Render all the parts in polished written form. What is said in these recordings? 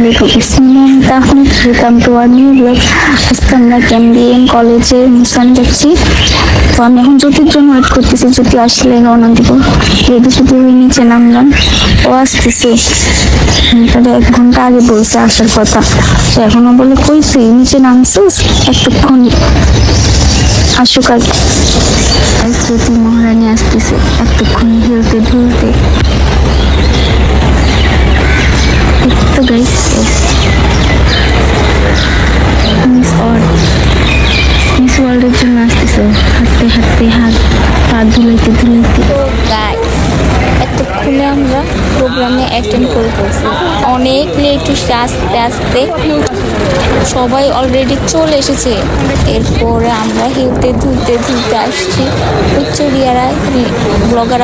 আলাইকুম, welcome to our new blog. আজকে আমরা ক্যাম্বিয়ান কলেজে অনুষ্ঠানে যাচ্ছি। তো আমি এখন জ্যোতির জন্য ওয়েট করতেছি, জ্যোতি আসলে রওনা দিব। রেডি শুধু হয়ে নিচে নামলাম, ও আসতেছে। তাহলে 1 ঘন্টা আগে বলছে আসার কথা, তো এখনো বলে কইছি নিচে নামছিস, এতক্ষণ আসুক আর কি। জ্যোতি মহারানী আসতেছে, এতক্ষণ হেলতে ধুলতে। তো গাইস মিস ওয়ার্ল্ডের জন্য আসতেছে, হাঁটতে হাঁটতে হাত পা ধুলাইতে ধুলাইতে। এতক্ষণে আমরা প্রোগ্রামে অ্যাটেন্ড করে ফেলছি। অনেক লেট হচ্ছে, আস্তে আস্তে সবাই অলরেডি চলে এসেছে। এরপরে আমরা হেলতে ধুলতে ধুলতে আসছি। উচ্চরিয়ারা ব্লগার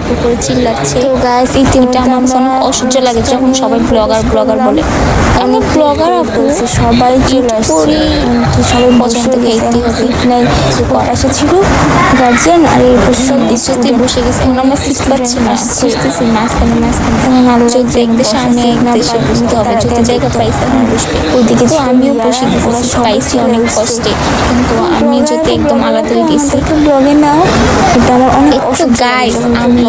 আপু করে চিল্লাচ্ছে। তো গাইস এটা আমার অনেক অসহ্য লাগে যখন সবাই ব্লগার বলে। আমি ব্লগার আপু সবাই চলে করি, সবাই পছন্দ খেতে হবে করা এসেছিল গার্জিয়ান, আর এরপর সব কিছুতেই বসে গেছে। এখন আমরা সিট পাচ্ছি না, খুঁজতেছি মাঝখানে যদি দেখতে সামনে দেশে বুঝতে হবে যদি জায়গা পাইছে না বসবে ওইদিকে। তো আমিও বসে গেছি, পাইছি অনেক কষ্টে, কিন্তু আমি যদি একদম আলাদা হয়ে গেছি। ব্লগে নাও, এটা আমার অনেক গাইস আমি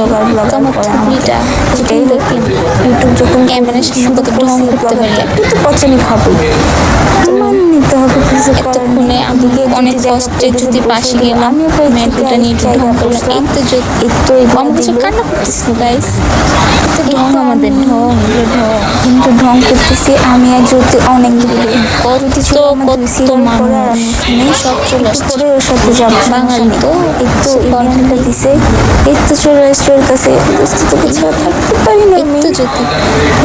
আমার থুবড়িটা যেটাই দেখি ইউটিউব যখন ক্যামেরার সামনে কত ঢং করতে পারি, একটু তো পছন্দ খাবো, নিতে হবে। এতক্ষণে আমি অনেক কষ্টে যদি পাশে গেলাম, মেয়েটা নিয়ে একটু ঢং করলাম। আমি কিছু কান্না করতেছি গাইস। তো ঢং আমাদের ঢং কিন্তু ঢং করতেছি আমি আর জ্যোতি অনেক কত মানুষ সব চলে আসছে। ওর সাথে যাবো বাঙালি তো একটু গরমটা দিছে, একটু চলে আসছে ওর কাছে, তোকে ছাড়া থাকতে পারি না আমি। একটু যদি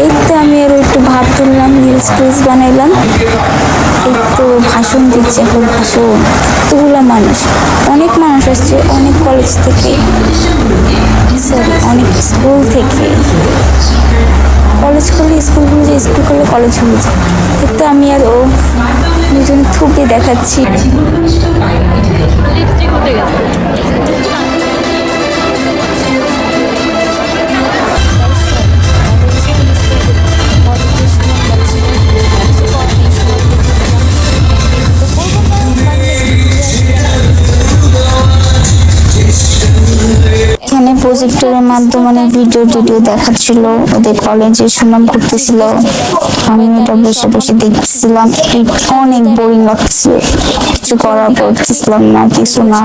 একটু আমি আরো একটু ভাব তুললাম, রিলস টিলস বানাইলাম, একটু ভাষণ দিচ্ছে। এখন ভাষণ এতগুলো মানুষ, অনেক মানুষ আসছে, অনেক কলেজ থেকে, সরি অনেক স্কুল থেকে। কলেজ করলে স্কুল হয়ে যায়, স্কুল করলে কলেজ হয়ে যায়। একটু আমি আর ও দুজন থুকে দেখাচ্ছি। এখানে প্রজেক্টরের মাধ্যমে ভিডিও দেখাচ্ছিল, ওদের কলেজে সুনাম করতেছিল। আমি এটা বসে বসে দেখতেছিলাম, অনেক বোরিং লাগছে, কিছু করার করতেছিলাম না, কিছু না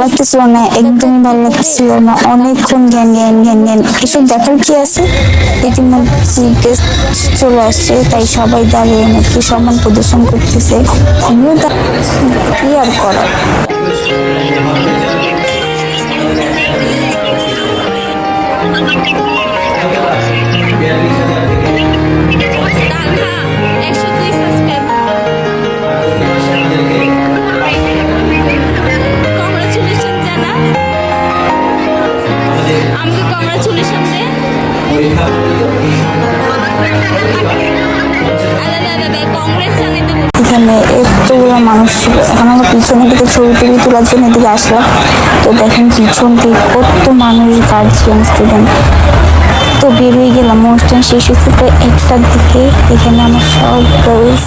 লাগতেছিল না, একদমই ভালো লাগতেছিল না। অনেকক্ষণ জ্ঞান এসব দেখার কি আছে। ইতিমধ্যে গেস্ট চলে আসছে, তাই সবাই দাঁড়িয়ে নাকি সম্মান প্রদর্শন করতেছে। আমিও কি আর করার। এখানে এতগুলো মানুষ ছিল। এখন আমরা পিছনের দিকে ছবি তোলার জন্য এদিকে আসলাম। তো দেখেন পিছন দিকে কত মানুষ, গার্জিয়ান স্টুডেন্ট। তো বের হয়ে গেলাম, অনুষ্ঠান শেষ হচ্ছে প্রায় 1টার দিকে। এখানে আমার সব গার্লস